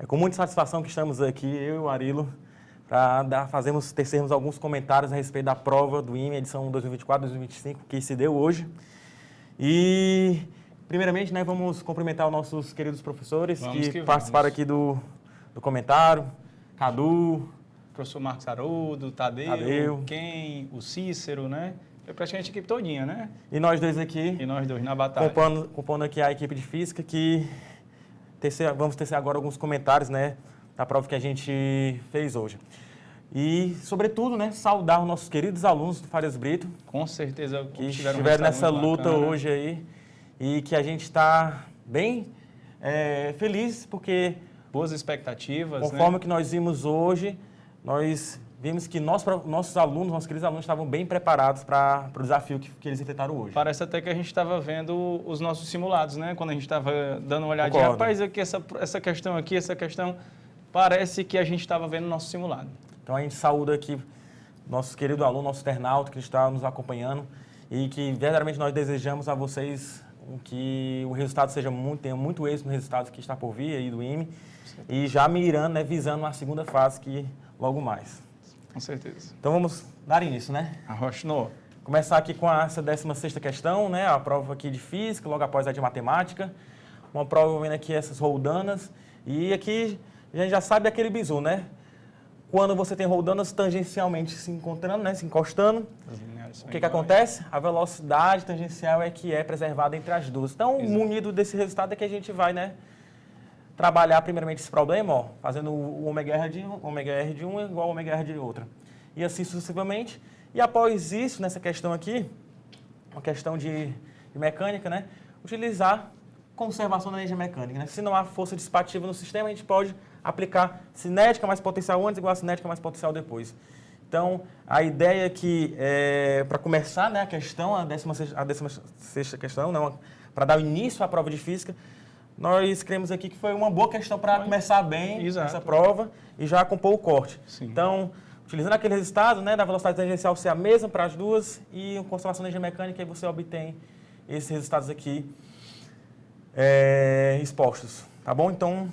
com muita satisfação que estamos aqui, eu e o Arilo, para tecermos alguns comentários a respeito da prova do IME, edição 2024-2025, que se deu hoje. E, primeiramente, né, vamos cumprimentar os nossos queridos professores que participaram aqui do comentário. Cadu, professor Marcos Haroldo, Tadeu, Ken, o Cícero, né? Foi praticamente a equipe todinha, né? E nós dois aqui. E nós dois na batalha. Compondo aqui a equipe de Física, que vamos tecer agora alguns comentários, né, da prova que a gente fez hoje. E, sobretudo, né, saudar os nossos queridos alunos do Farias Brito. Com certeza. Que estiveram nessa luta hoje aí. E que a gente está bem feliz, porque... Boas expectativas, conforme né? que nós vimos hoje, nós vimos que nossos alunos, nossos queridos alunos, estavam bem preparados para o desafio que eles enfrentaram hoje. Parece até que a gente estava vendo os nossos simulados, né? Quando a gente estava dando uma olhadinha. Concordo. Rapaz, aqui, essa questão aqui, essa questão, parece que a gente estava vendo o nosso simulado. Então a gente saúda aqui nosso querido aluno, nosso internauta que está nos acompanhando e que verdadeiramente nós desejamos a vocês que o resultado tenha muito êxito no resultado que está por vir aí do IME e já mirando, né, visando uma segunda fase que logo mais. Com certeza. Então vamos dar início, né? Arrochnou. Começar aqui com essa 16ª questão, né? A prova aqui de Física, logo após a de Matemática. Uma prova vendo aqui essas roldanas. E aqui a gente já sabe aquele bizu, né? Quando você tem roldanas tangencialmente se encontrando, né? Se encostando, o que acontece? A velocidade tangencial é que é preservada entre as duas. Então, munido desse resultado é que a gente vai, né, trabalhar primeiramente esse problema, ó, fazendo o ômega R de um igual ao ômega R de outra. E assim sucessivamente. E após isso, nessa questão aqui, uma questão de mecânica, né, utilizar conservação da energia mecânica. Né? Se não há força dissipativa no sistema, a gente pode aplicar cinética mais potencial antes igual a cinética mais potencial depois. Então, a ideia aqui é, para começar, né, a questão, a 16ª questão, né, para dar início à prova de Física, nós cremos aqui que foi uma boa questão para começar bem essa prova e já compor o corte. Sim. Então, utilizando aquele resultado, né, da velocidade tangencial ser a mesma para as duas e conservação da energia mecânica, aí você obtém esses resultados aqui expostos, tá bom? Então,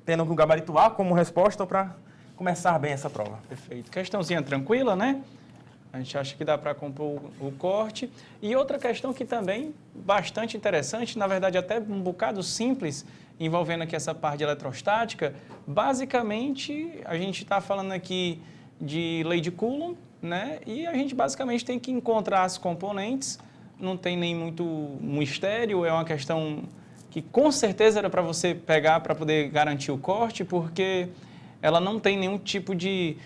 tendo o gabarito A como resposta para começar bem essa prova. Perfeito. Questãozinha tranquila, né? A gente acha que dá para compor o corte. E outra questão que também bastante interessante, na verdade até um bocado simples, envolvendo aqui essa parte de eletrostática. Basicamente, a gente está falando aqui de lei de Coulomb, né? E a gente basicamente tem que encontrar as componentes. Não tem nem muito mistério, é uma questão que com certeza era para você pegar para poder garantir o corte, porque ela não tem nenhum tipo de,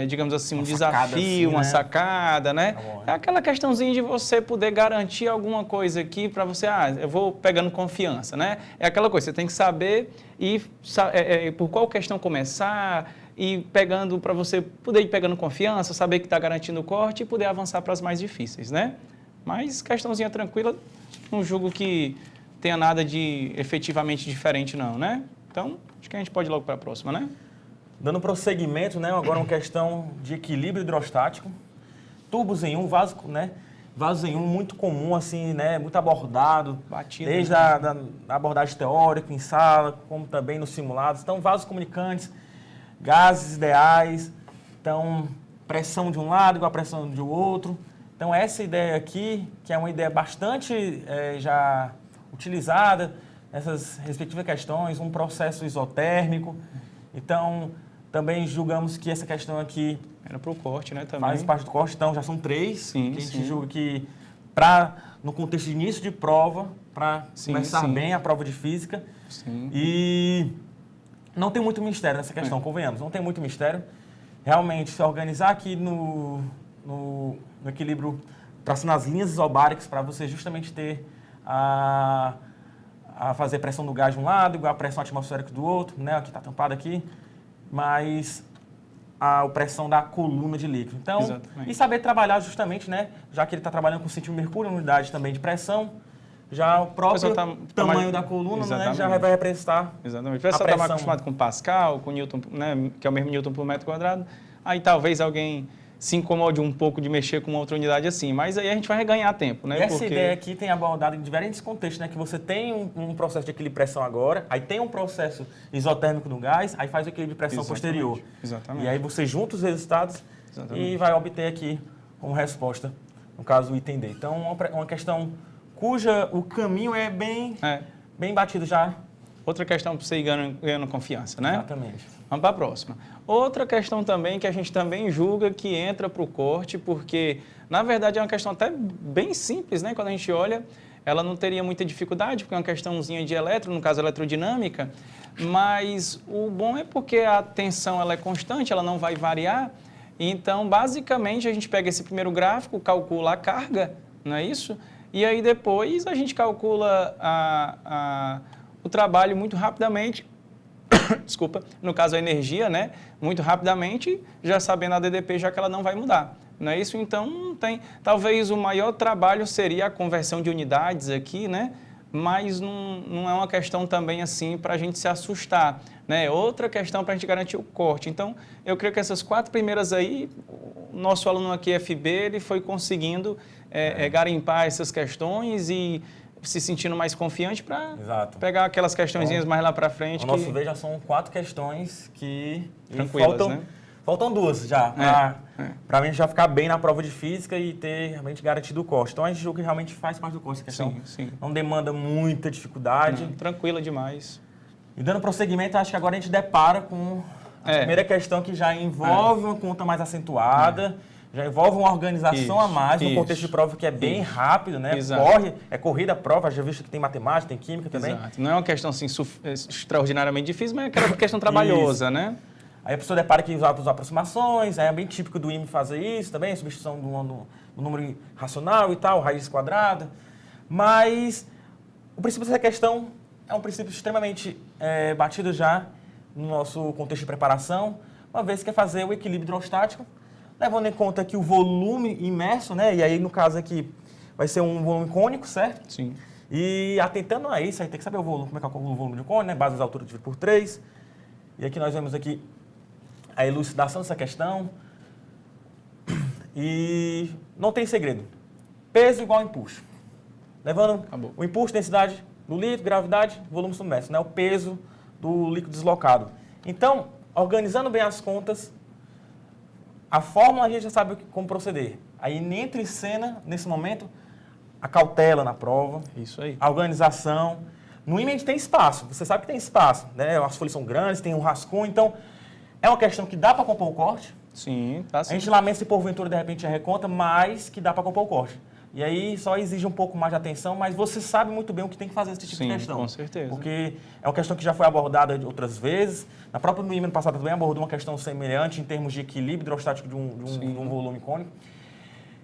digamos assim, um desafio, uma sacada, né? É aquela questãozinha de você poder garantir alguma coisa aqui para você, eu vou pegando confiança, né? É aquela coisa, você tem que saber por qual questão começar e pegando, para você poder ir pegando confiança, saber que está garantindo o corte e poder avançar para as mais difíceis, né? Mas questãozinha tranquila, não julgo que tenha nada de efetivamente diferente não, né? Então, acho que a gente pode ir logo para a próxima, né? Dando prosseguimento, né, agora uma questão de equilíbrio hidrostático. Tubos em um, vasos em um, muito comum, assim, né, muito abordado, batido, desde a abordagem teórica em sala, como também nos simulados. Então, vasos comunicantes, gases ideais, então, pressão de um lado igual a pressão de outro. Então, essa ideia aqui, que é uma ideia bastante já utilizada nessas respectivas questões, um processo isotérmico. Então, também julgamos que essa questão aqui... Era para o corte, né, também. Faz parte do corte, então já são 3. Sim, que a gente julga que, no contexto de início de prova, para começar bem a prova de Física. Sim. E não tem muito mistério nessa questão, convenhamos. Não tem muito mistério. Realmente, se organizar aqui no equilíbrio, traçando as linhas isobáricas para você justamente ter a fazer pressão do gás de um lado, igual a pressão atmosférica do outro, né? Aqui está tampado aqui. Mas a pressão da coluna de líquido. Então, exatamente. E saber trabalhar justamente, né? Já que ele está trabalhando com centímetro de mercúrio, unidade também de pressão, já o próprio tamanho da coluna, né, já vai representar. Exatamente. O pessoal está mais acostumado com Pascal, com Newton, né, que é o mesmo Newton por metro quadrado. Aí talvez alguém se incomode um pouco de mexer com outra unidade assim, mas aí a gente vai ganhar tempo, né? E essa ideia aqui tem abordado em diferentes contextos, né? Que você tem um processo de equilíbrio de pressão agora, aí tem um processo isotérmico no gás, aí faz o equilíbrio de pressão posterior. Exatamente. E aí você junta os resultados e vai obter aqui como resposta, no caso, o item D. Então, uma questão cuja o caminho é bem batido já. Outra questão para você ir ganhando confiança, né? Exatamente. Vamos para a próxima. Outra questão também que a gente também julga que entra para o corte, porque, na verdade, é uma questão até bem simples, né? Quando a gente olha, ela não teria muita dificuldade, porque é uma questãozinha de elétron, no caso, eletrodinâmica, mas o bom é porque a tensão ela é constante, ela não vai variar. Então, basicamente, a gente pega esse primeiro gráfico, calcula a carga, não é isso? E aí, depois, a gente calcula o trabalho muito rapidamente, desculpa, no caso a energia, né? Muito rapidamente, já sabendo a DDP, já que ela não vai mudar. Não é isso? Então, não tem. Talvez o maior trabalho seria a conversão de unidades aqui, né? Mas não é uma questão também assim para a gente se assustar, né? Outra questão para a gente garantir o corte. Então, eu creio que essas 4 primeiras aí, o nosso aluno aqui, FB, ele foi conseguindo garimpar essas questões e se sentindo mais confiante para pegar aquelas questõezinhas mais lá para frente. O nosso V já são 4 questões que tranquilas, né? Faltam 2 já, para a gente já ficar bem na prova de física e ter realmente garantido o corte. Então, a gente julga que realmente faz parte do corte. A questão não demanda muita dificuldade. Tranquila demais. E dando prosseguimento, acho que agora a gente depara com a primeira questão que já envolve uma conta mais acentuada, já envolve uma organização a mais, no contexto de prova que é bem rápido, né? É corrida a prova, já visto que tem matemática, tem química também. Exato. Não é uma questão assim, extraordinariamente difícil, mas é aquela questão trabalhosa, né? Aí a pessoa depara que usa aproximações, aí é bem típico do IME fazer isso também, substituição do número racional e tal, raiz quadrada. Mas o princípio dessa questão é um princípio extremamente batido já no nosso contexto de preparação, uma vez que é fazer o equilíbrio hidrostático, levando em conta que o volume imerso, né? E aí no caso aqui vai ser um volume cônico, certo? Sim. E atentando a isso, aí tem que saber o volume, como é que é o volume de um cônico, né? Base das alturas dividido por 3. E aqui nós vemos aqui a elucidação dessa questão. E não tem segredo. Peso igual a impulso. Levando o impulso, densidade do líquido, gravidade, volume submerso, né? O peso do líquido deslocado. Então, organizando bem as contas, a fórmula a gente já sabe como proceder. Aí entra em cena, nesse momento, a cautela na prova. Isso aí. A organização. No IME a gente tem espaço, você sabe que tem espaço, né? As folhas são grandes, tem um rascunho, então é uma questão que dá para compor o corte. Sim, tá sim. A gente lamenta se porventura de repente é reconta, mas que dá para compor o corte. E aí só exige um pouco mais de atenção, mas você sabe muito bem o que tem que fazer esse tipo de questão. Com certeza. Porque é uma questão que já foi abordada outras vezes. Na própria no IME no passado também abordou uma questão semelhante em termos de equilíbrio hidrostático de um volume cônico.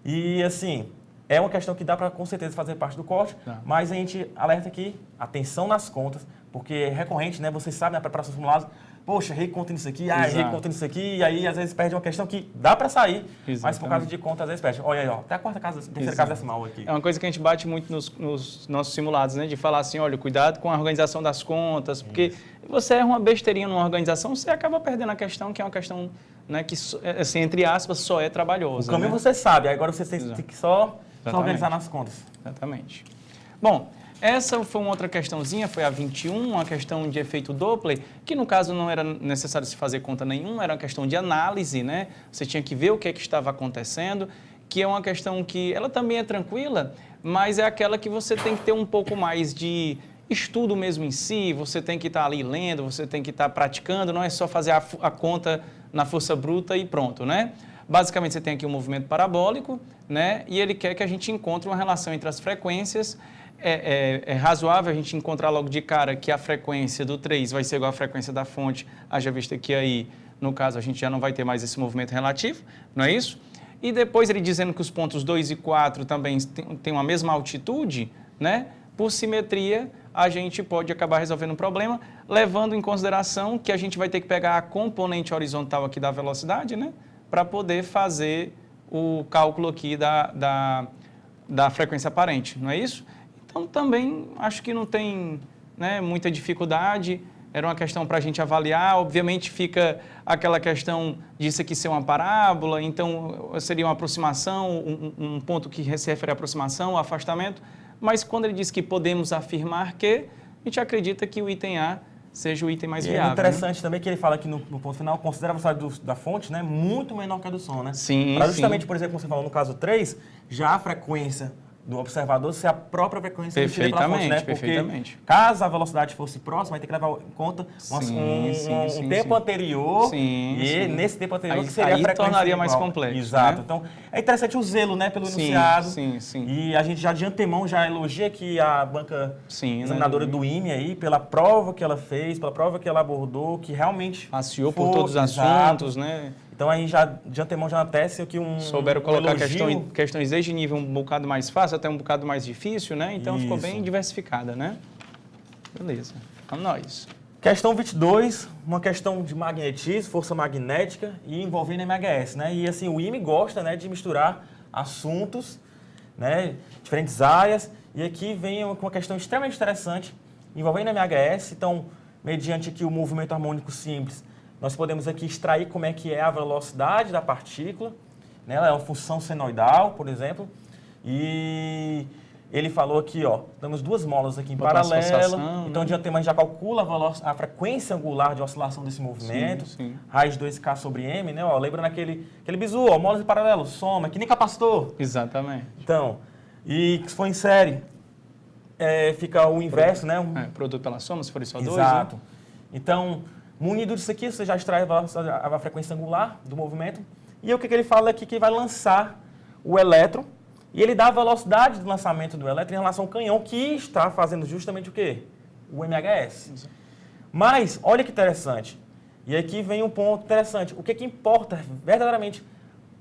E assim, é uma questão que dá para com certeza fazer parte do corte, mas a gente alerta aqui, atenção nas contas, porque é recorrente, né? Vocês sabem na preparação dos simulados, poxa, errei conta nisso aqui, errei conta nisso aqui, e aí às vezes perde uma questão que dá para sair, mas por causa de conta às vezes perde. Olha aí, ó, até a terceira casa decimal aqui. É uma coisa que a gente bate muito nos nossos simulados, né? De falar assim, olha, cuidado com a organização das contas, porque você erra uma besteirinha numa organização, você acaba perdendo a questão, que é uma questão, né, que, assim, entre aspas, só é trabalhosa. O caminho você sabe, agora você tem que só organizar nas contas. Exatamente. Bom, essa foi uma outra questãozinha, foi a 21, uma questão de efeito Doppler, que no caso não era necessário se fazer conta nenhuma, era uma questão de análise, né? Você tinha que ver o que é que estava acontecendo, que é uma questão que ela também é tranquila, mas é aquela que você tem que ter um pouco mais de estudo mesmo em si, você tem que estar ali lendo, você tem que estar praticando, não é só fazer a conta na força bruta e pronto, né? Basicamente, você tem aqui um movimento parabólico, né? E ele quer que a gente encontre uma relação entre as frequências. É razoável a gente encontrar logo de cara que a frequência do 3 vai ser igual à frequência da fonte, haja vista que aí, no caso, a gente já não vai ter mais esse movimento relativo, não é isso? E depois ele dizendo que os pontos 2 e 4 também têm uma mesma altitude, né? Por simetria, a gente pode acabar resolvendo o problema, levando em consideração que a gente vai ter que pegar a componente horizontal aqui da velocidade, né? Para poder fazer o cálculo aqui da frequência aparente, não é isso? Então, também acho que não tem, né, muita dificuldade. era uma questão para a gente avaliar. Obviamente fica aquela questão disso aqui ser uma parábola, então seria uma aproximação, um ponto que se refere à aproximação, ao afastamento, mas quando ele diz que podemos afirmar que, a gente acredita que o item A seja o item mais viável. É interessante também que ele fala aqui no ponto final, considera a velocidade da fonte, né, muito menor que a do som, né? Sim, para justamente, por exemplo, como você falou no caso 3, já a frequência do observador ser a própria frequência emitida pela fonte, né? Porque perfeitamente. caso a velocidade fosse próxima, vai ter que levar em conta um tempo anterior nesse tempo anterior que seria a frequência tornaria igual. mais complexo. Exato. Né? Então, é interessante o zelo, né, pelo enunciado. Sim. E a gente já de antemão já elogia aqui a banca examinadora né? do IME aí pela prova que ela fez, pela prova que ela abordou, que realmente passeou por todos os assuntos, né? Então, aí já de antemão já ateste que souberam colocar questões desde nível um bocado mais fácil até um bocado mais difícil, né? Então, ficou bem diversificada, né? Beleza. Vamos nós. Questão 22, uma questão de magnetismo, força magnética e envolvendo MHS, né? E assim, o IME gosta, né, de misturar assuntos, né, diferentes áreas. E aqui vem uma questão extremamente interessante envolvendo MHS. Então, mediante aqui o movimento harmônico simples, nós podemos aqui extrair como é que é a velocidade da partícula, né? Ela é uma função senoidal, por exemplo, e ele falou aqui, ó, temos duas molas aqui em paralelo, então de antemão a gente já calcula a frequência angular de oscilação desse movimento, raiz de 2K sobre M, né? Ó, lembrando aquele bizu, ó, molas em paralelo, soma, que nem capacitor. Exatamente. Então, e se for em série, fica o inverso, né? Produto pela soma, se for só dois. Exato. Né? Então, munido disso aqui, você já extrai a frequência angular do movimento. E o que ele fala aqui que vai lançar o elétron. E ele dá a velocidade do lançamento do elétron em relação ao canhão, que está fazendo justamente o quê? O MHS. Exato. Mas, olha que interessante. E aqui vem um ponto interessante. O que importa verdadeiramente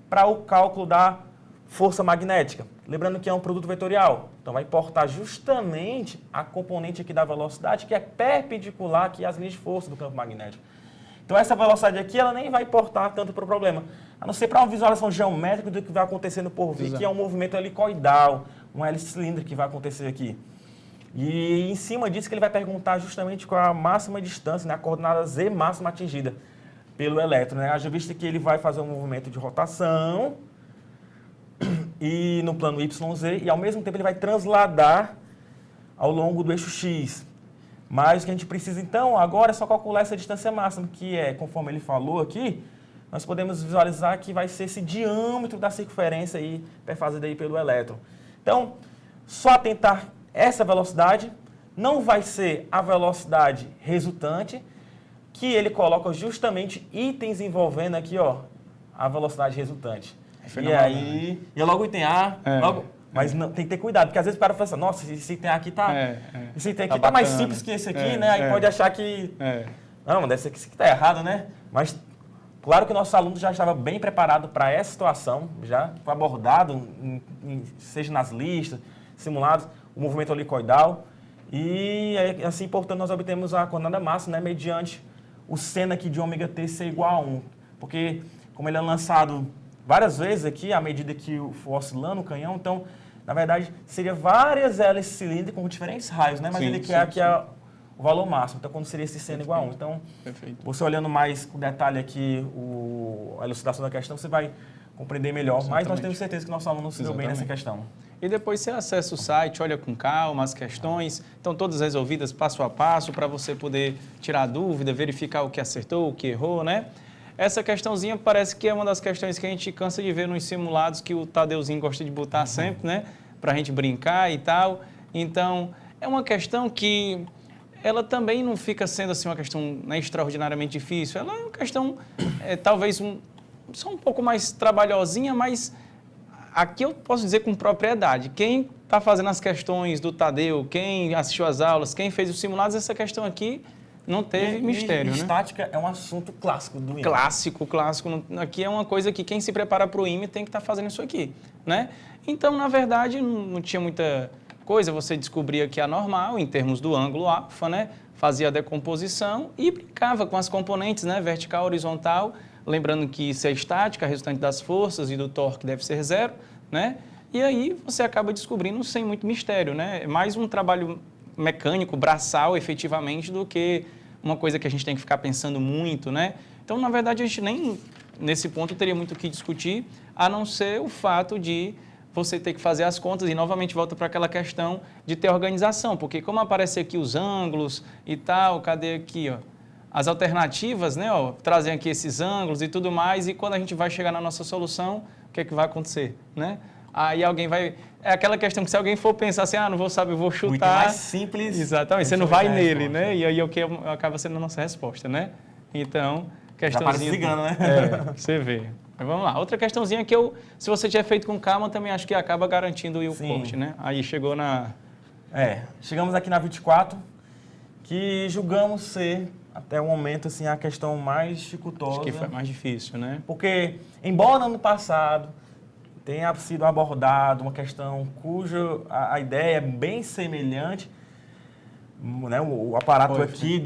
para o cálculo da força magnética? Lembrando que é um produto vetorial. Então, vai importar justamente a componente aqui da velocidade, que é perpendicular aqui às linhas de força do campo magnético. Então, essa velocidade aqui, ela nem vai importar tanto para o problema, a não ser para uma visualização geométrica do que vai acontecendo por vir, que é um movimento helicoidal, uma hélice cilíndrica que vai acontecer aqui. E em cima disso que ele vai perguntar justamente qual a máxima distância, né, a coordenada Z máxima atingida pelo elétron. Né? Haja visto que ele vai fazer um movimento de rotação e no plano YZ, e ao mesmo tempo ele vai transladar ao longo do eixo X. Mas o que a gente precisa, então, agora é só calcular essa distância máxima, que é, conforme ele falou aqui, nós podemos visualizar que vai ser esse diâmetro da circunferência aí, perfazida aí pelo elétron. Então, só atentar essa velocidade, não vai ser a velocidade resultante, que ele coloca justamente itens envolvendo aqui, ó, a velocidade resultante. E aí, e logo o item A, mas não, tem que ter cuidado, porque às vezes o cara fala assim, nossa, esse item aqui esse item aqui tá mais simples que esse aqui, né? Aí pode achar que, não, deve ser que esse aqui tá errado, né? Mas, claro que o nosso aluno já estava bem preparado para essa situação, já foi abordado, seja nas listas, simulados, o movimento helicoidal, e assim, portanto, nós obtemos a coordenada máxima, né, mediante o seno aqui de ômega t ser igual a 1, porque como ele é lançado várias vezes aqui, à medida que for oscilando o canhão, então, na verdade, seria várias hélices cilíndricas com diferentes raios, né? Mas ele quer aqui o valor máximo, então quando seria esse seno igual a 1. Então, você olhando mais com detalhe aqui a elucidação da questão, você vai compreender melhor. Exatamente. Mas nós temos certeza que nosso aluno se deu bem nessa questão. E depois você acessa o site, olha com calma as questões, estão todas resolvidas passo a passo para você poder tirar dúvida, verificar o que acertou, o que errou, né? Essa questãozinha parece que é uma das questões que a gente cansa de ver nos simulados que o Tadeuzinho gosta de botar sempre, né? Para a gente brincar e tal. Então, é uma questão que ela também não fica sendo assim uma questão, né, extraordinariamente difícil. Ela é uma questão, talvez, só um pouco mais trabalhosinha, mas aqui eu posso dizer com propriedade. Quem está fazendo as questões do Tadeu, quem assistiu às aulas, quem fez os simulados, essa questão aqui não teve mistério, né? Estática é um assunto clássico do IME. Clássico. Aqui é uma coisa que quem se prepara para o IME tem que estar fazendo isso aqui, né? Então, na verdade, não tinha muita coisa. Você descobria que é normal, em termos do ângulo alfa, né? Fazia a decomposição e brincava com as componentes, né? Vertical, horizontal. Lembrando que isso é estática, resultante das forças e do torque deve ser zero, né? E aí você acaba descobrindo sem muito mistério, né? É mais um trabalho mecânico, braçal, efetivamente, do que uma coisa que a gente tem que ficar pensando muito, né? Então, na verdade, a gente nem, nesse ponto, teria muito o que discutir, a não ser o fato de você ter que fazer as contas e, novamente, volta para aquela questão de ter organização, porque como aparece aqui os ângulos e tal, cadê aqui, ó? As alternativas, né, ó, trazem aqui esses ângulos e tudo mais, e quando a gente vai chegar na nossa solução, o que é que vai acontecer, né? Aí alguém vai... É aquela questão que se alguém for pensar assim, não vou saber, vou chutar... Muito mais simples. Exatamente, você não vai nele, né? E aí o que acaba sendo a nossa resposta, né? Então, questãozinha... Já cigano, né? Você vê. Mas vamos lá. Outra questãozinha que se você tiver feito com calma, também acho que acaba garantindo o corte, né? Aí chegou na... chegamos aqui na 24, que julgamos ser, até o momento, assim, a questão mais dificultosa. Acho que foi mais difícil, né? Porque, embora no ano passado tenha sido abordado uma questão cuja a ideia é bem semelhante, né? O aparato aqui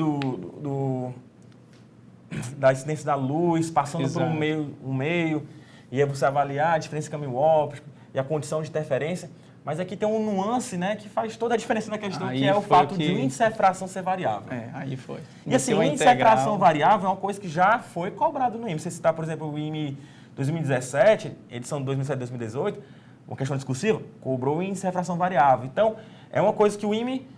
da incidência da luz, passando por um meio, e aí você avaliar a diferença de caminho óptico e a condição de interferência. Mas aqui tem um nuance, né, que faz toda a diferença na questão, aí que é o fato de o índice de refração ser variável. Aí foi. E assim, o índice de refração variável é uma coisa que já foi cobrado no IME. Se você citar, por exemplo, o IME 2017, edição 2017-2018, uma questão discursiva, cobrou o índice de refração variável. Então, é uma coisa que o IME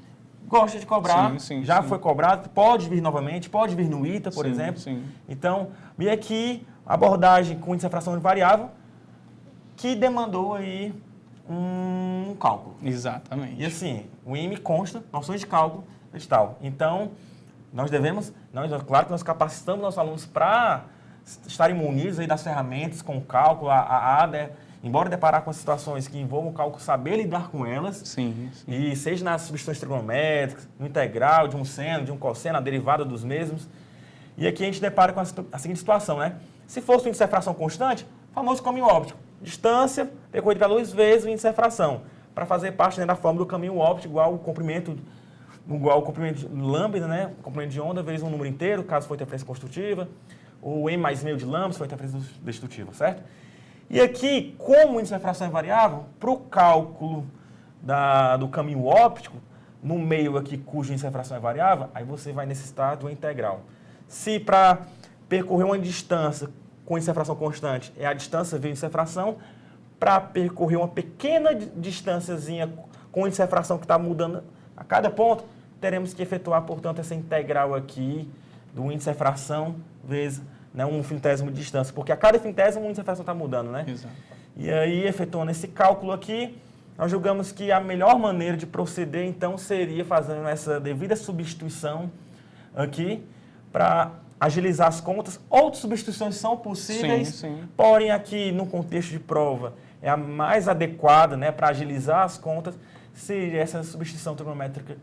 gosta de cobrar, já foi cobrado, pode vir novamente, pode vir no ITA, por exemplo. Então, e aqui, abordagem com índice de refração variável, que demandou aí um cálculo. Exatamente. E assim, o IME consta noções de cálculo e tal. Então, claro que nós capacitamos nossos alunos para estarem munidos aí das ferramentas com o cálculo, a ADA, embora deparar com situações que envolvam o cálculo, saber lidar com elas, e seja nas substituições trigonométricas, no integral de um seno, de um cosseno, a derivada dos mesmos. E aqui a gente depara com a seguinte situação, né? Se fosse o índice de refração constante, famoso caminho óptico, distância percorrida pela luz vezes o índice de refração, para fazer parte, né, da fórmula do caminho óptico igual o comprimento de lambda, né? O comprimento de onda vezes um número inteiro, caso for interferência construtiva, ou M mais meio de lambda, se for interferência destrutiva, certo? E aqui, como o índice de refração é variável, para o cálculo do caminho óptico, no meio aqui cujo índice de refração é variável, aí você vai necessitar de uma integral. Se para percorrer uma distância com índice de refração constante é a distância vezes índice de refração, para percorrer uma pequena distânciazinha com índice de refração que está mudando a cada ponto, teremos que efetuar, portanto, essa integral aqui do índice de refração vezes, né, um infinitésimo de distância, porque a cada infinitésimo o índice de refração está mudando, né? Exato. E aí, efetuando esse cálculo aqui, nós julgamos que a melhor maneira de proceder, então, seria fazendo essa devida substituição aqui, para agilizar as contas. Outras substituições são possíveis, porém, aqui, no contexto de prova, é a mais adequada, né, para agilizar as contas, seria essa substituição trigonométrica,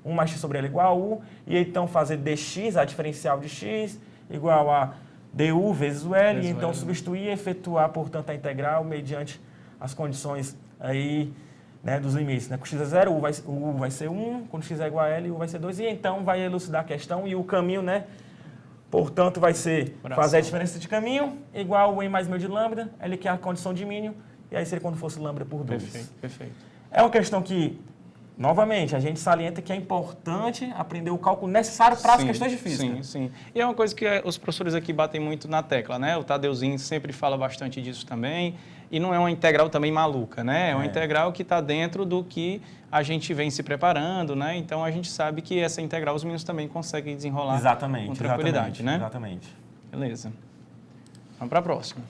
1 mais x sobre L igual a U, e então fazer dx, a diferencial de x, igual a du vezes o L, e então substituir e efetuar, portanto, a integral mediante as condições aí, né, dos limites. Né? Quando x é 0, U vai ser 1, quando x é igual a L, U vai ser 2, e então vai elucidar a questão, e o caminho, né, portanto, vai ser fazer a diferença de caminho, igual o M mais meio de lambda, L que é a condição de mínimo, e aí seria quando fosse lambda por 2. Perfeito. É uma questão que, novamente, a gente salienta que é importante aprender o cálculo necessário para as questões de física. Sim. E é uma coisa que os professores aqui batem muito na tecla, né? O Tadeuzinho sempre fala bastante disso também. E não é uma integral também maluca, né? É uma integral que está dentro do que a gente vem se preparando, né? Então, a gente sabe que essa integral os meninos também conseguem desenrolar com tranquilidade, né? Exatamente. Beleza. Vamos para a próxima.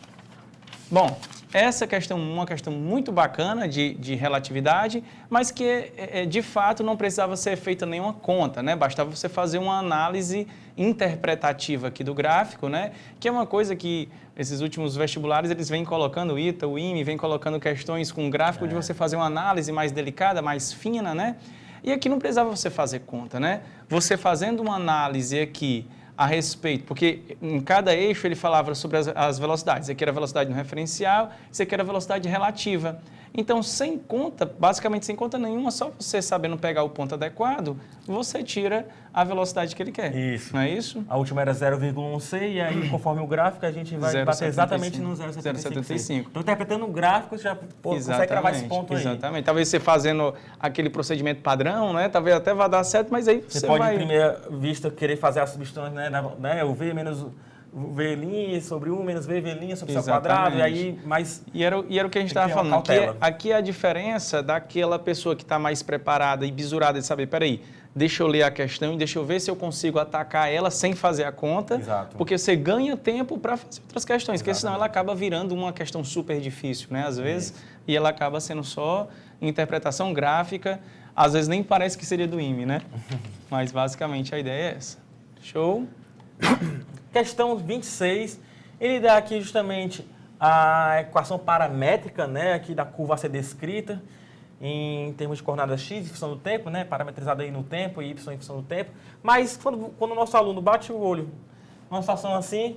Bom, essa questão, uma questão muito bacana de relatividade, mas que, de fato, não precisava ser feita nenhuma conta, né? Bastava você fazer uma análise interpretativa aqui do gráfico, né? Que é uma coisa que esses últimos vestibulares, eles vêm colocando, o ITA, o IME, vem colocando questões com gráfico de você fazer uma análise mais delicada, mais fina, né? E aqui não precisava você fazer conta, né? Você fazendo uma análise aqui a respeito, porque em cada eixo ele falava sobre as velocidades. Aqui era a velocidade no referencial, isso aqui era a velocidade relativa. Então, sem conta, basicamente sem conta nenhuma, só você sabendo pegar o ponto adequado, você tira a velocidade que ele quer. Isso. Não é isso? A última era 0,1C e aí, conforme o gráfico, a gente vai bater exatamente no 0,75. Então, interpretando o gráfico, você já consegue gravar esse ponto aí. Exatamente. Talvez você fazendo aquele procedimento padrão, né? Talvez até vá dar certo, mas aí você pode, em primeira vista, querer fazer a substituição, né? O V menos V' sobre 1 menos V' sobre seu quadrado, e aí mais... E era o que a gente estava falando. Aqui é a diferença daquela pessoa que está mais preparada e bisurada de saber, peraí, deixa eu ler a questão e deixa eu ver se eu consigo atacar ela sem fazer a conta. Exato. Porque você ganha tempo para fazer outras questões, porque senão ela acaba virando uma questão super difícil, né? Às vezes, e ela acaba sendo só interpretação gráfica, às vezes nem parece que seria do IME, né? Mas basicamente a ideia é essa. Show? Questão 26, ele dá aqui justamente a equação paramétrica, né, aqui da curva a ser descrita em termos de coordenadas x em função do tempo, né, parametrizada aí no tempo e y em função do tempo. Mas quando o nosso aluno bate o olho numa situação assim,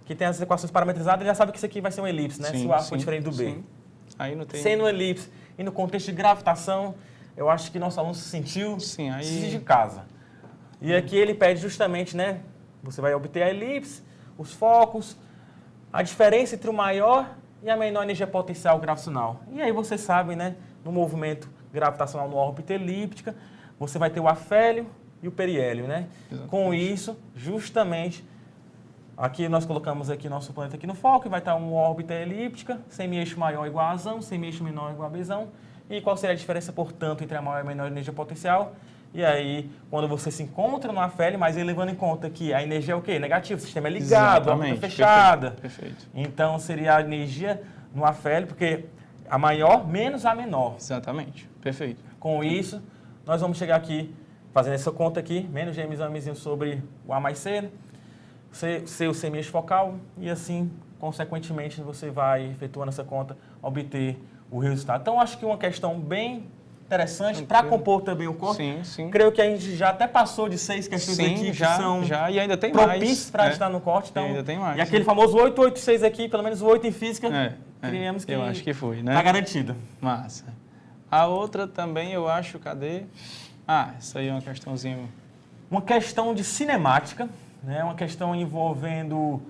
que tem as equações parametrizadas, ele já sabe que isso aqui vai ser uma elipse, né, se o A for diferente do B. Aí não tem... Sendo uma elipse e no contexto de gravitação, eu acho que nosso aluno se sentiu de casa. E aqui ele pede justamente, né, você vai obter a elipse, os focos, a diferença entre o maior e a menor energia potencial gravitacional. E aí você sabe, né, no movimento gravitacional na órbita elíptica, você vai ter o afélio e o periélio, né? Exatamente. Com isso, justamente, aqui nós colocamos aqui nosso planeta aqui no foco, e vai estar uma órbita elíptica, semi-eixo maior igual a Azão, semi-eixo menor igual a Bzão. E qual seria a diferença, portanto, entre a maior e a menor energia potencial? E aí, quando você se encontra no afélio, mas aí levando em conta que a energia é o quê? Negativo, o sistema é ligado, a órbita fechada. Perfeito. Então, seria a energia no afélio, porque a maior menos a menor. Exatamente, perfeito. Com isso, nós vamos chegar aqui, fazendo essa conta aqui, menos Gmzinho sobre o A mais C, C o semi-eixo focal, e assim, consequentemente, você vai, efetuando essa conta, obter o resultado. Então, acho que uma questão bem interessante para compor também o corte. Sim. Creio que a gente já até passou de 6 questões aqui que são e ainda tem propícios para estar no corte. Então, ainda tem mais. E aquele famoso 886 aqui, pelo menos o 8 em física, criamos que eu acho que foi, né? Está garantido. Massa. A outra também eu acho, cadê? Essa aí é uma questãozinha... Uma questão de cinemática, né? Uma questão envolvendo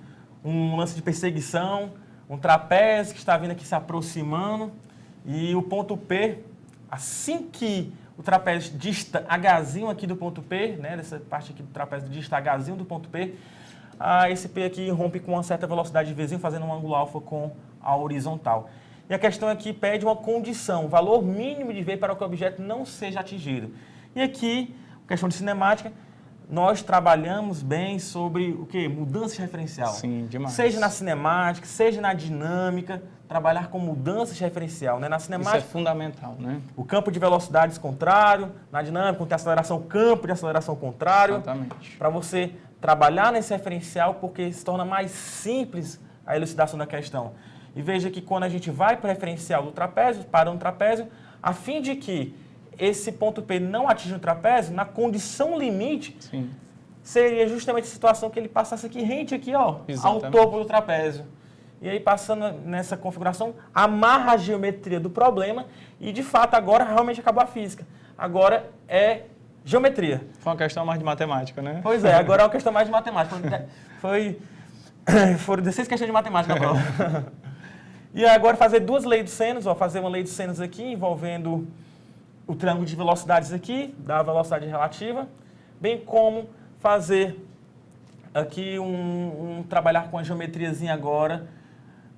um lance de perseguição, um trapézio que está vindo aqui se aproximando e o ponto P, assim que o trapézio dista Hzinho aqui do ponto P, né, dessa parte aqui do trapézio dista Hzinho do ponto P, esse P aqui rompe com uma certa velocidade de Vzinho, fazendo um ângulo alfa com a horizontal. E a questão aqui pede uma condição, valor mínimo de V para que o objeto não seja atingido. E aqui, questão de cinemática, nós trabalhamos bem sobre o quê? Mudança de referencial. Sim, demais. Seja na cinemática, seja na dinâmica, trabalhar com mudança de referencial, né? Na cinemática, isso é fundamental, né? O campo de velocidades contrário, na dinâmica, quando tem aceleração, campo de aceleração contrário. Exatamente. Para você trabalhar nesse referencial, porque se torna mais simples a elucidação da questão. E veja que quando a gente vai para o referencial do trapézio, para um trapézio, a fim de que esse ponto P não atinja o trapézio, na condição limite, Sim. seria justamente a situação que ele passasse aqui rente aqui, ó, ao topo do trapézio. E aí, passando nessa configuração, amarra a geometria do problema e, de fato, agora realmente acabou a física. Agora é geometria. Foi uma questão mais de matemática, né? Pois é, agora é uma questão mais de matemática. Foram 16 questões de matemática na prova. E agora fazer duas leis de seno, fazer uma lei de senos aqui envolvendo o triângulo de velocidades aqui, da velocidade relativa, bem como fazer aqui trabalhar com a geometriazinha agora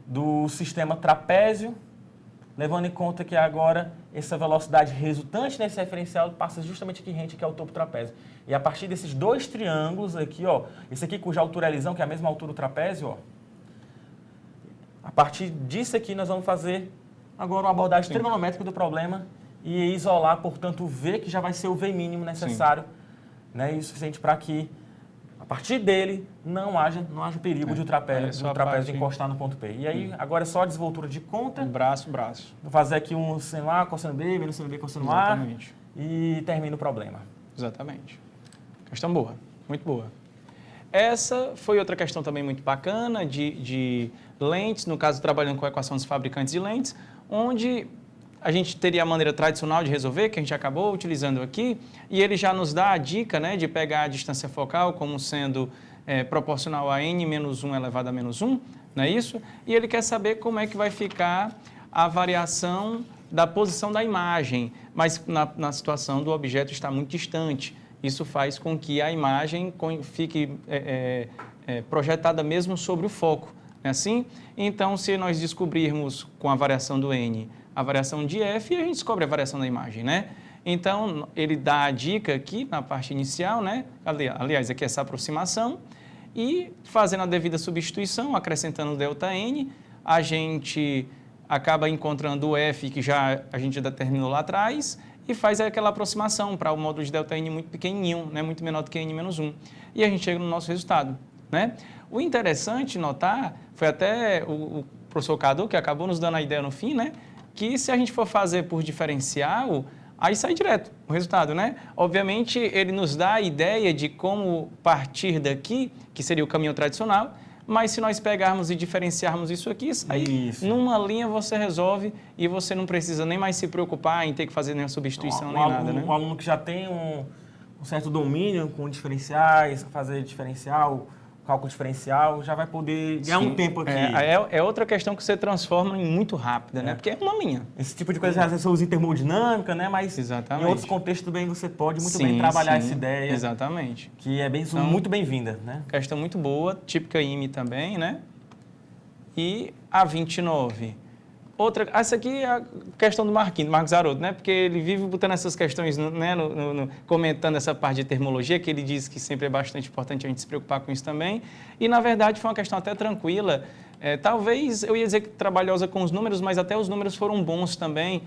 do sistema trapézio, levando em conta que agora essa velocidade resultante nesse referencial passa justamente aqui rente, que é o topo do trapézio. E a partir desses dois triângulos aqui, ó, esse aqui cuja altura é lisão, que é a mesma altura do trapézio, ó, a partir disso aqui nós vamos fazer agora uma abordagem trigonométrica do problema e isolar, portanto, o V, que já vai ser o V mínimo necessário, né, e o suficiente para que, a partir dele, não haja perigo de o trapézio encostar no ponto P. E aí, agora é só a desvoltura de conta. Braço. Vou fazer aqui um seno A, cosseno B, menos seno B, cosseno A. Exatamente. E termina o problema. Exatamente. Questão boa, muito boa. Essa foi outra questão também muito bacana de lentes, no caso trabalhando com a equação dos fabricantes de lentes, onde a gente teria a maneira tradicional de resolver, que a gente acabou utilizando aqui, e ele já nos dá a dica, né, de pegar a distância focal como sendo proporcional a n menos 1 elevado a menos 1, não é isso? E ele quer saber como é que vai ficar a variação da posição da imagem, mas na situação do objeto estar muito distante. Isso faz com que a imagem fique projetada mesmo sobre o foco, não é assim? Então, se nós descobrirmos com a variação do n a variação de f, a gente descobre a variação da imagem, né? Então, ele dá a dica aqui na parte inicial, né? Aliás, aqui essa aproximação, e fazendo a devida substituição, acrescentando ΔN, a gente acaba encontrando o f que já a gente determinou lá atrás e faz aquela aproximação para o módulo de ΔN muito pequenininho, né? Muito menor do que n menos 1. E a gente chega no nosso resultado, né? O interessante notar, foi até o professor Cadu que acabou nos dando a ideia no fim, né? Que se a gente for fazer por diferencial, aí sai direto o resultado, né? Obviamente, ele nos dá a ideia de como partir daqui, que seria o caminho tradicional, mas se nós pegarmos e diferenciarmos isso aqui, aí numa linha você resolve e você não precisa nem mais se preocupar em ter que fazer nenhuma substituição, nem nada, né? Um aluno que já tem um certo domínio com diferenciais, fazer diferencial, cálculo diferencial, já vai poder ganhar um tempo aqui. É outra questão que você transforma em muito rápida, né? Porque é uma linha. Esse tipo de coisa às vezes você usa em termodinâmica, né? Mas exatamente. Em outros contextos também você pode muito bem trabalhar essa ideia. Exatamente. Que é muito bem-vinda, né? Questão muito boa, típica IME também, né? E a 29. Essa aqui é a questão do Marcos Haroldo, né? Porque ele vive botando essas questões, né? Comentando essa parte de termologia, que ele diz que sempre é bastante importante a gente se preocupar com isso também. E, na verdade, foi uma questão até tranquila. Talvez, eu ia dizer que trabalhosa com os números, mas até os números foram bons também.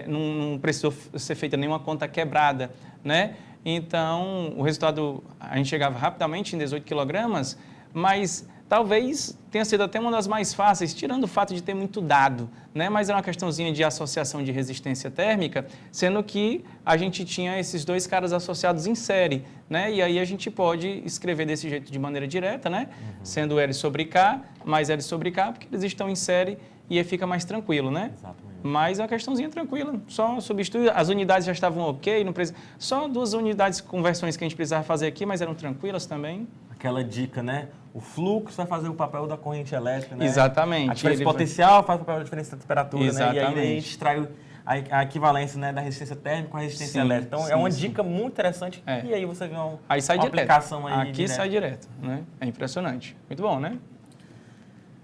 Não precisou ser feita nenhuma conta quebrada, né? Então, o resultado, a gente chegava rapidamente em 18 quilogramas, mas talvez tenha sido até uma das mais fáceis, tirando o fato de ter muito dado, né? Mas é uma questãozinha de associação de resistência térmica, sendo que a gente tinha esses dois caras associados em série, né? E aí a gente pode escrever desse jeito de maneira direta, né? Sendo L sobre K mais L sobre K, porque eles estão em série e aí fica mais tranquilo, né? Exatamente. Mas é uma questãozinha tranquila, só substitui, as unidades já estavam ok, não precisa, só 2 unidades conversões que a gente precisava fazer aqui, mas eram tranquilas também. Aquela dica, né? O fluxo vai fazer o papel da corrente elétrica, né? Exatamente. A diferença potencial faz o papel da diferença da temperatura, exatamente, né? E aí a gente extrai a equivalência, né, da resistência térmica com a resistência elétrica. Então, é uma dica muito interessante. E aí você vê uma aplicação aí. Aqui sai direto, né? É impressionante. Muito bom, né?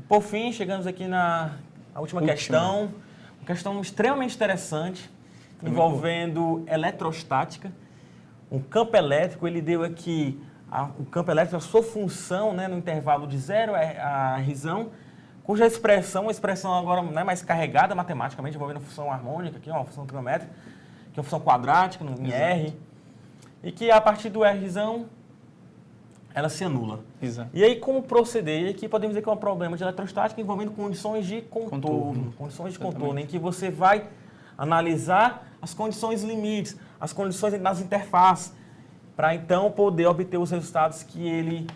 Por fim, chegamos aqui na última questão. Uma questão extremamente interessante, envolvendo eletrostática. Um campo elétrico, ele deu aqui o campo elétrico, a sua função, né, no intervalo de 0 a Rzão, cuja a expressão agora não é mais carregada matematicamente, envolvendo a função harmônica, aqui, uma função trigonométrica, que é uma função quadrática, em R, e que a partir do Rzão, ela se anula. Exato. E aí, como proceder? E aqui podemos dizer que é um problema de eletrostática envolvendo condições de contorno. Condições de contorno, em que você vai analisar as condições limites, as condições das interfaces, para então poder obter os resultados que ele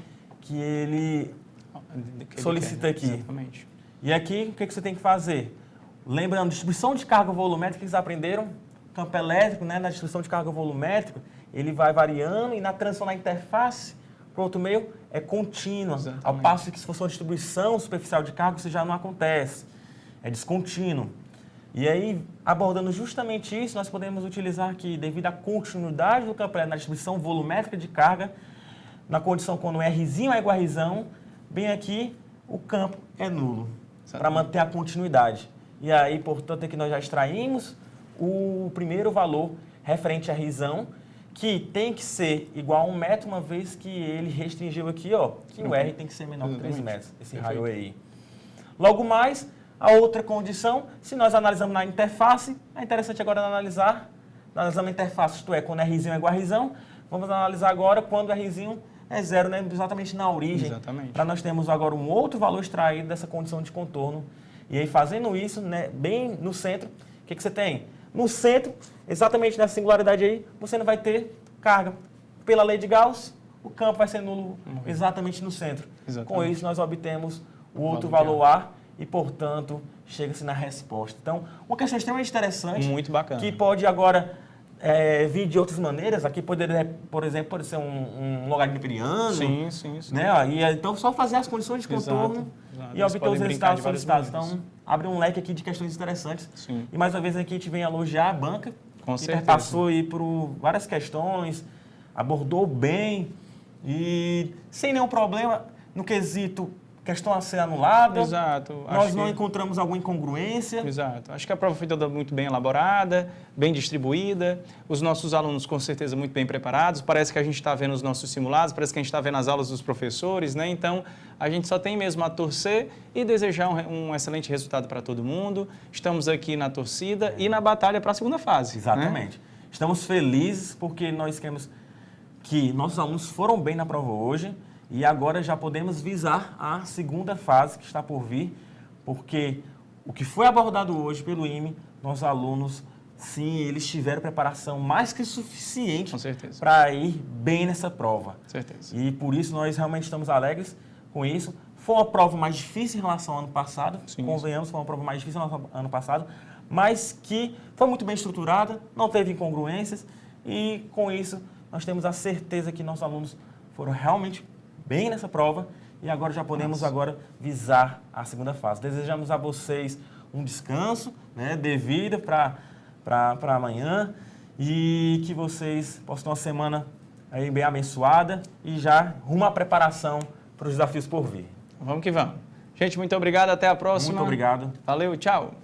solicita aqui. Exatamente. E aqui, o que você tem que fazer? Lembrando, distribuição de carga volumétrica que eles aprenderam, campo elétrico, né, na distribuição de carga volumétrica, ele vai variando e na transição na interface para o outro meio é contínua. Exatamente. Ao passo que se fosse uma distribuição superficial de carga, isso já não acontece. É descontínuo. E aí, abordando justamente isso, nós podemos utilizar aqui, devido à continuidade do campo elétrico na distribuição volumétrica de carga, na condição quando Rzinho é igual a Rzão, bem aqui, o campo é nulo, para manter a continuidade. E aí, portanto, aqui nós já extraímos o primeiro valor referente a Rzão, que tem que ser igual a 1 metro, uma vez que ele restringiu aqui, ó, que o R tem que ser menor que 3 metros, esse raio aí. Logo mais, a outra condição, se nós analisamos na interface, é interessante agora analisamos a interface, isto é, quando Rzinho é igual a Rzão, vamos analisar agora quando Rzinho é 0, né, exatamente na origem. Para nós termos agora um outro valor extraído dessa condição de contorno. E aí, fazendo isso, né, bem no centro, o que você tem? No centro, exatamente nessa singularidade aí, você não vai ter carga. Pela lei de Gauss, o campo vai ser nulo exatamente no centro. Exatamente. Com isso, nós obtemos o outro valor A. e, portanto, chega-se na resposta. Então, uma questão extremamente interessante. Muito bacana. Que pode agora vir de outras maneiras. Aqui poderia, por exemplo, pode ser um logaritmiano. Sim. Né? E, então, só fazer as condições de contorno e obter os resultados solicitados. Então, abre um leque aqui de questões interessantes. Sim. E, mais uma vez, aqui a gente vem elogiar a banca. Com que certeza. passou aí por várias questões, abordou bem e sem nenhum problema no quesito questão a ser anulada. Exato. Nós não encontramos alguma incongruência. Exato. Acho que a prova foi toda muito bem elaborada, bem distribuída. Os nossos alunos, com certeza, muito bem preparados. Parece que a gente está vendo os nossos simulados, parece que a gente está vendo as aulas dos professores, né? Então, a gente só tem mesmo a torcer e desejar um excelente resultado para todo mundo. Estamos aqui na torcida e na batalha para a segunda fase. Exatamente. Né? Estamos felizes porque nós queremos que nossos alunos foram bem na prova hoje. E agora já podemos visar a segunda fase que está por vir, porque o que foi abordado hoje pelo IME, nossos alunos, sim, eles tiveram preparação mais que suficiente para ir bem nessa prova. Certeza. E por isso nós realmente estamos alegres com isso. Foi uma prova mais difícil em relação ao ano passado, convenhamos, foi uma prova mais difícil em relação ao ano passado, mas que foi muito bem estruturada, não teve incongruências e com isso nós temos a certeza que nossos alunos foram realmente bem nessa prova e agora já podemos visar a segunda fase. Desejamos a vocês um descanso, né, devido para amanhã e que vocês possam ter uma semana aí bem abençoada e já rumo à preparação para os desafios por vir. Vamos que vamos. Gente, muito obrigado. Até a próxima. Muito obrigado. Valeu, tchau.